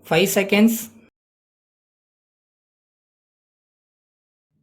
5 seconds.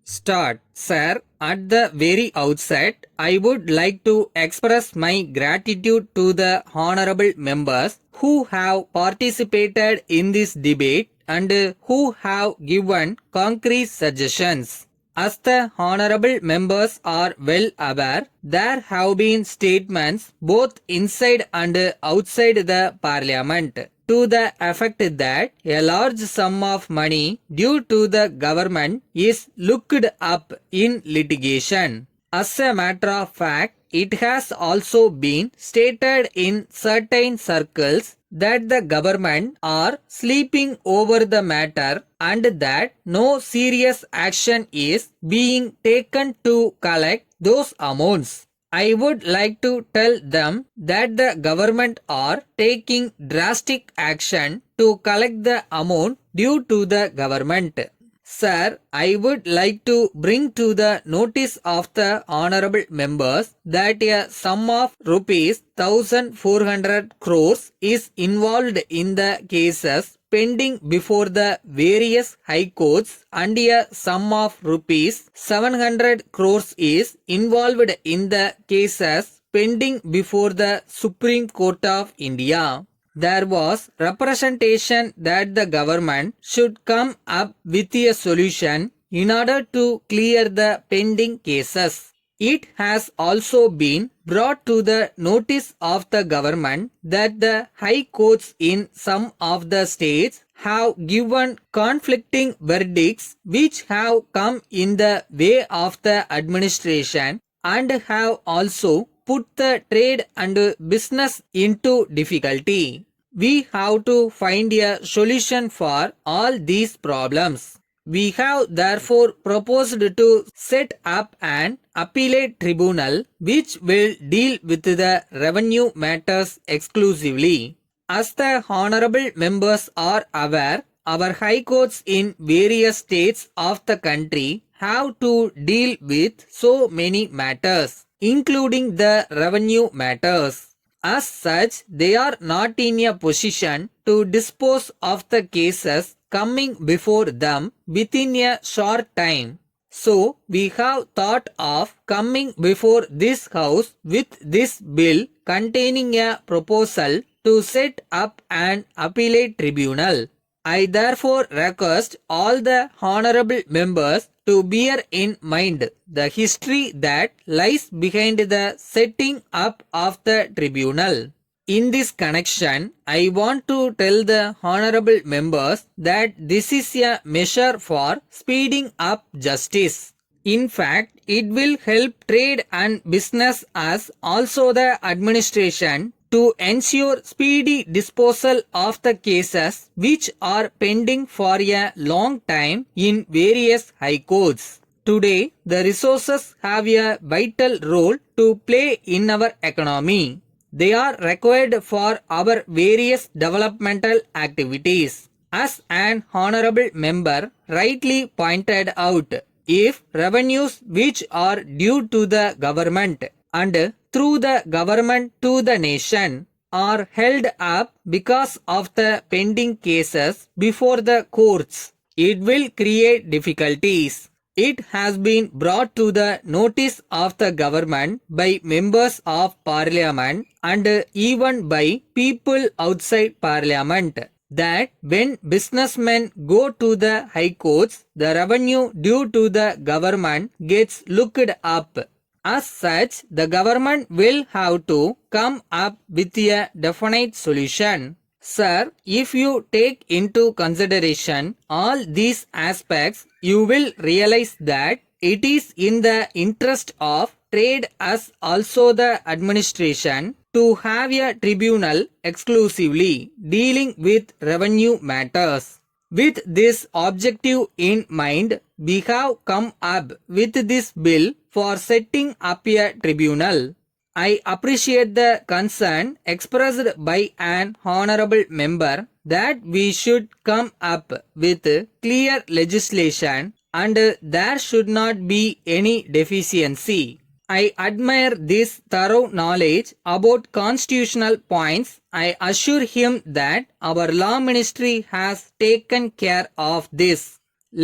Start. Sir, at the very outset, I would like to express my gratitude to the honorable members who have participated in this debate and who have given concrete suggestions. As the honorable members are well aware, there have been statements both inside and outside the parliament to the effect that a large sum of money due to the government is looked up in litigation. As a matter of fact, it has also been stated in certain circles that the government are sleeping over the matter and that no serious action is being taken to collect those amounts. I would like to tell them that the government are taking drastic action to collect the amount due to the government. Sir, I would like to bring to the notice of the honorable members that a sum of rupees 1400 crores is involved in the cases pending before the various high courts and a sum of rupees 700 crores is involved in the cases pending before the Supreme Court of India. There was representation that the government should come up with a solution in order to clear the pending cases. It has also been brought to the notice of the government that the high courts in some of the states have given conflicting verdicts which have come in the way of the administration and have also put the trade and business into difficulty. We have to find a solution for all these problems. We have therefore proposed to set up an appellate tribunal which will deal with the revenue matters exclusively. As the honorable members are aware, our high courts in various states of the country have to deal with so many matters, including the revenue matters. As such, they are not in a position to dispose of the cases coming before them within a short time. So, we have thought of coming before this house with this bill containing a proposal to set up an appellate tribunal. I therefore request all the honorable members to bear in mind the history that lies behind the setting up of the tribunal. In this connection, I want to tell the honorable members that this is a measure for speeding up justice. In fact, it will help trade and business as also the administration to ensure speedy disposal of the cases which are pending for a long time in various high courts. Today, the resources have a vital role to play in our economy. They are required for our various developmental activities. As an honorable member rightly pointed out, if revenues which are due to the government and through the government to the nation are held up because of the pending cases before the courts, it will create difficulties. It has been brought to the notice of the government by members of parliament and even by people outside parliament that when businessmen go to the high courts, the revenue due to the government gets looked up. As such, the government will have to come up with a definite solution. Sir, if you take into consideration all these aspects, you will realize that it is in the interest of trade as also the administration to have a tribunal exclusively dealing with revenue matters. With this objective in mind, we have come up with this bill for setting up a tribunal. I appreciate the concern expressed by an honorable member that we should come up with clear legislation and there should not be any deficiency. I admire this thorough knowledge about constitutional points. I assure him that our law ministry has taken care of this.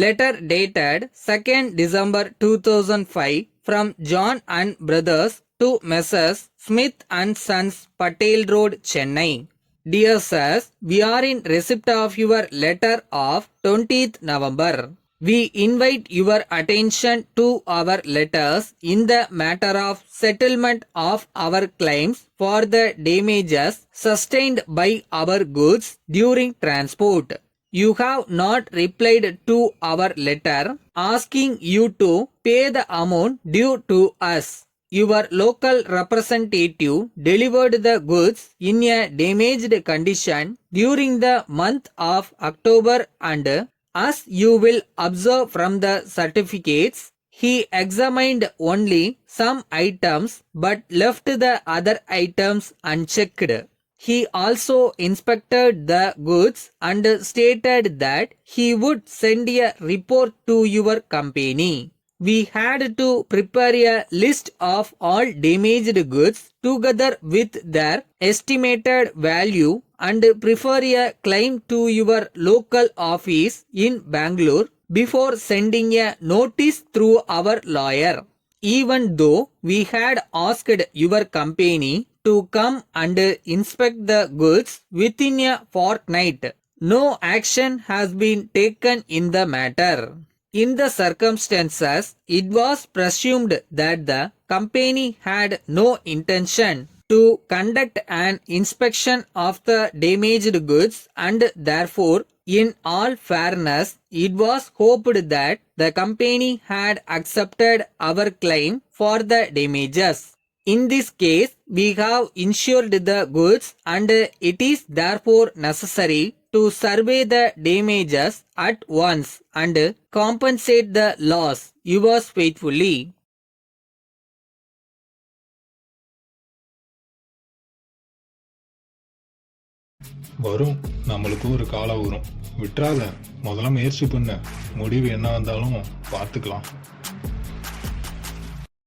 Letter dated 2nd December 2005 from John and Brothers to Messrs. Smith and Sons, Patel Road, Chennai. Dear sirs, we are in receipt of your letter of 20th November. We invite your attention to our letters in the matter of settlement of our claims for the damages sustained by our goods during transport. You have not replied to our letter asking you to pay the amount due to us. Your local representative delivered the goods in a damaged condition during the month of October, and as you will observe from the certificates, he examined only some items but left the other items unchecked. He also inspected the goods and stated that he would send a report to your company. We had to prepare a list of all damaged goods together with their estimated value and prepare a claim to your local office in Bangalore before sending a notice through our lawyer. Even though we had asked your company to come and inspect the goods within a fortnight, no action has been taken in the matter. In the circumstances, it was presumed that the company had no intention to conduct an inspection of the damaged goods, and therefore, in all fairness, it was hoped that the company had accepted our claim for the damages. In this case, we have insured the goods, and it is therefore necessary to survey the damages at once and compensate the loss. Yours faithfully. வரும், நம்மளுக்கு ஒரு காலம் வரும். விட்டுறாத, முதல்ல முயற்சி பண்ண, முடிவு என்ன வந்தாலும் பார்த்துக்கலாம்.